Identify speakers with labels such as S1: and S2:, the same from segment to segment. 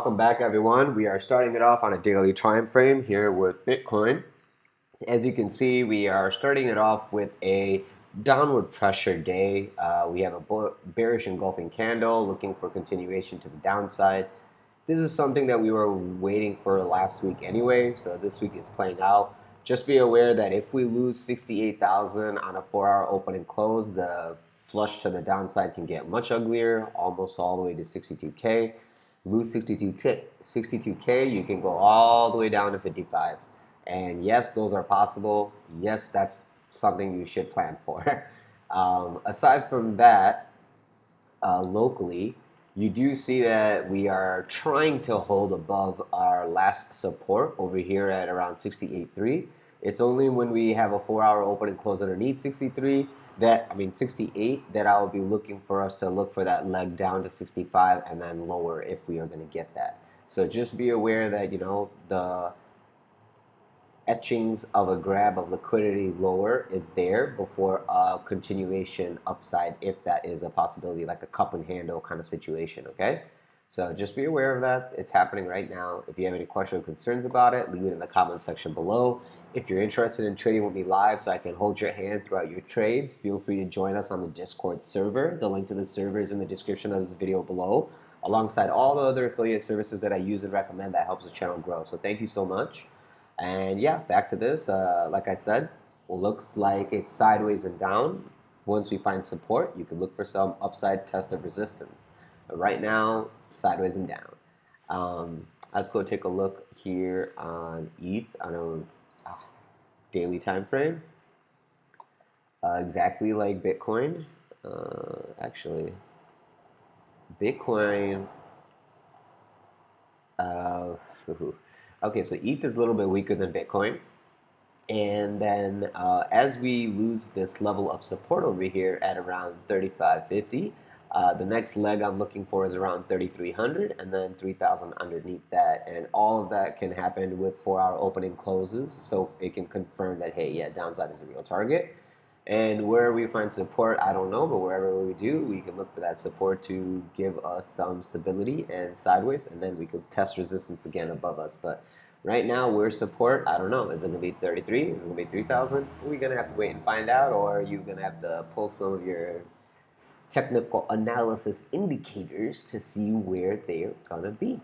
S1: Welcome back, everyone. We are starting it off on a daily time frame here with Bitcoin. As you can see, we are starting it off with a downward pressure day. We have a bearish engulfing candle looking for continuation to the downside. This is something that we were waiting for last week anyway, so this week is playing out. Just be aware that if we lose 68,000 on a 4-hour open and close, the flush to the downside can get much uglier, almost all the way to 62K. Lose 62K, you can go all the way down to 55. And yes, those are possible. Yes, that's something you should plan for. Aside from that, locally, you do see that we are trying to hold above our last support over here at around 68.3. It's only when we have a 4-hour open and close underneath 68, that I will be looking for us to look for that leg down to 65 and then lower if we are going to get that. So just be aware that, the etchings of a grab of liquidity lower is there before a continuation upside, if that is a possibility, like a cup and handle kind of situation, okay? So just be aware of that. It's happening right now. If you have any questions or concerns about it, leave it in the comment section below. If you're interested in trading with me live so I can hold your hand throughout your trades, feel free to join us on the Discord server. The link to the server is in the description of this video below, alongside all the other affiliate services that I use and recommend that helps the channel grow. So thank you so much. And yeah, back to this. Like I said, looks like it's sideways and down. Once we find support, you can look for some upside test of resistance. But right now, sideways and down. Let's go take a look here on ETH on a daily time frame. Exactly like Bitcoin. Actually, Bitcoin. Okay, so ETH is a little bit weaker than Bitcoin. And then as we lose this level of support over here at around 35.50, the next leg I'm looking for is around 3,300 and then 3,000 underneath that. And all of that can happen with 4-hour opening closes. So it can confirm that, hey, yeah, downside is a real target. And where we find support, I don't know, but wherever we do, we can look for that support to give us some stability and sideways, and then we could test resistance again above us. But right now, where's support? I don't know. Is it going to be 33? Is it going to be 3,000? We're going to have to wait and find out, or are you going to have to pull some of your technical analysis indicators to see where they're going to be.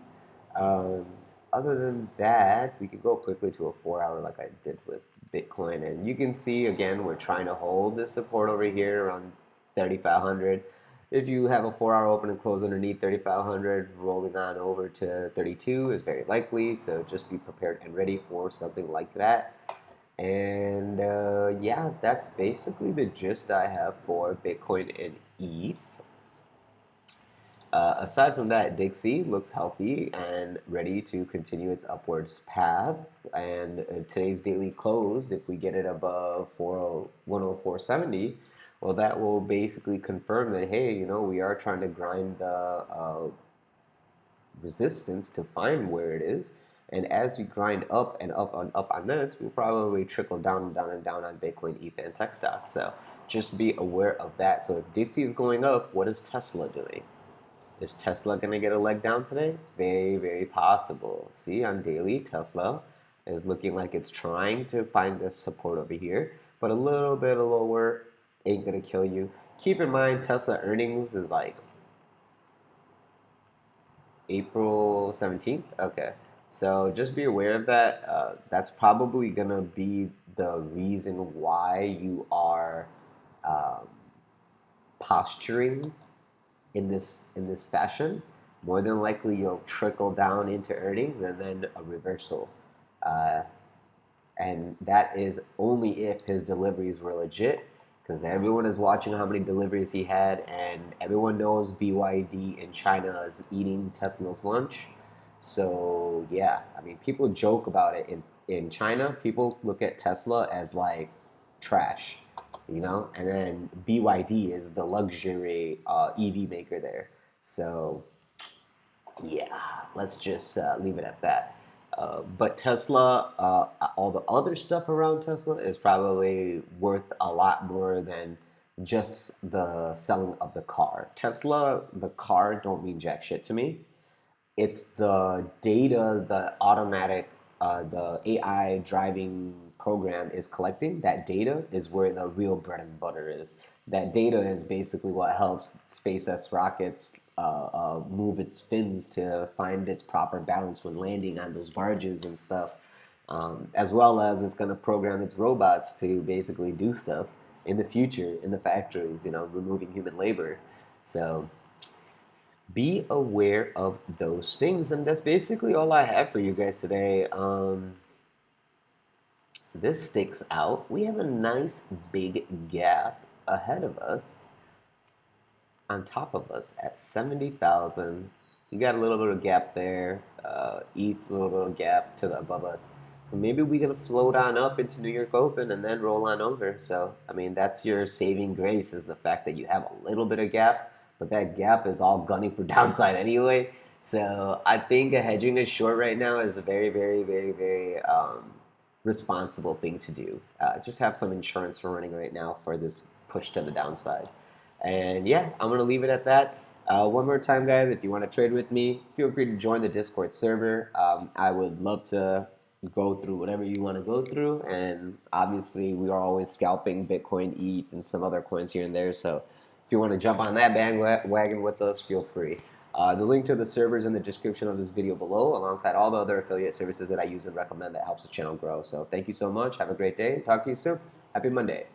S1: Other than that, we could go quickly to a 4-hour like I did with Bitcoin. And you can see, again, we're trying to hold this support over here around 3,500. If you have a 4-hour open and close underneath 3,500, rolling on over to 32 is very likely. So just be prepared and ready for something like that. And yeah, that's basically the gist I have for Bitcoin and ETH. Aside from that, BTC looks healthy and ready to continue its upwards path. And today's daily close, if we get it above 104.70, well, that will basically confirm that, hey, we are trying to grind the resistance to find where it is. And as we grind up and up on this, we'll probably trickle down and down and down on Bitcoin, ETH, and tech stocks. So just be aware of that. So if Dixie is going up, what is Tesla doing? Is Tesla going to get a leg down today? Very, very possible. See, on daily, Tesla is looking like it's trying to find this support over here, but a little bit lower ain't going to kill you. Keep in mind, Tesla earnings is like April 17th. Okay. So just be aware of that. That's probably going to be the reason why you are posturing in this fashion. More than likely, you'll trickle down into earnings and then a reversal. And that is only if his deliveries were legit, because everyone is watching how many deliveries he had, and everyone knows BYD in China is eating Tesla's lunch. So yeah, people joke about it in China. People look at Tesla as like trash, and then BYD is the luxury EV maker there. So yeah, let's just leave it at that. But Tesla, all the other stuff around Tesla is probably worth a lot more than just the selling of the car. Tesla, the car, don't mean jack shit to me. it's the data, the automatic, the AI driving program is collecting. That data is where the real bread and butter is. That data is basically what helps SpaceX rockets move its fins to find its proper balance when landing on those barges and stuff. As well as it's going to program its robots to basically do stuff in the future in the factories, removing human labor. So be aware of those things. And that's basically all I have for you guys today. This sticks out. We have a nice big gap ahead of us, on top of us at 70,000. You got a little bit of gap there. ETH, a little bit of gap to the above us. So maybe we're gonna float on up into New York Open and then roll on over. So I mean, that's your saving grace, is the fact that you have a little bit of gap, but that gap is all gunning for downside anyway. So I think hedging a short right now is a very, very, very, very responsible thing to do. Just have some insurance running right now for this push to the downside. And yeah, I'm going to leave it at that. One more time, guys, if you want to trade with me, feel free to join the Discord server. I would love to go through whatever you want to go through. And obviously, we are always scalping Bitcoin, ETH, and some other coins here and there. So if you want to jump on that bandwagon with us, feel free. The link to the servers in the description of this video below, alongside all the other affiliate services that I use and recommend that helps the channel grow. So thank you so much. Have a great day. Talk to you soon. Happy Monday.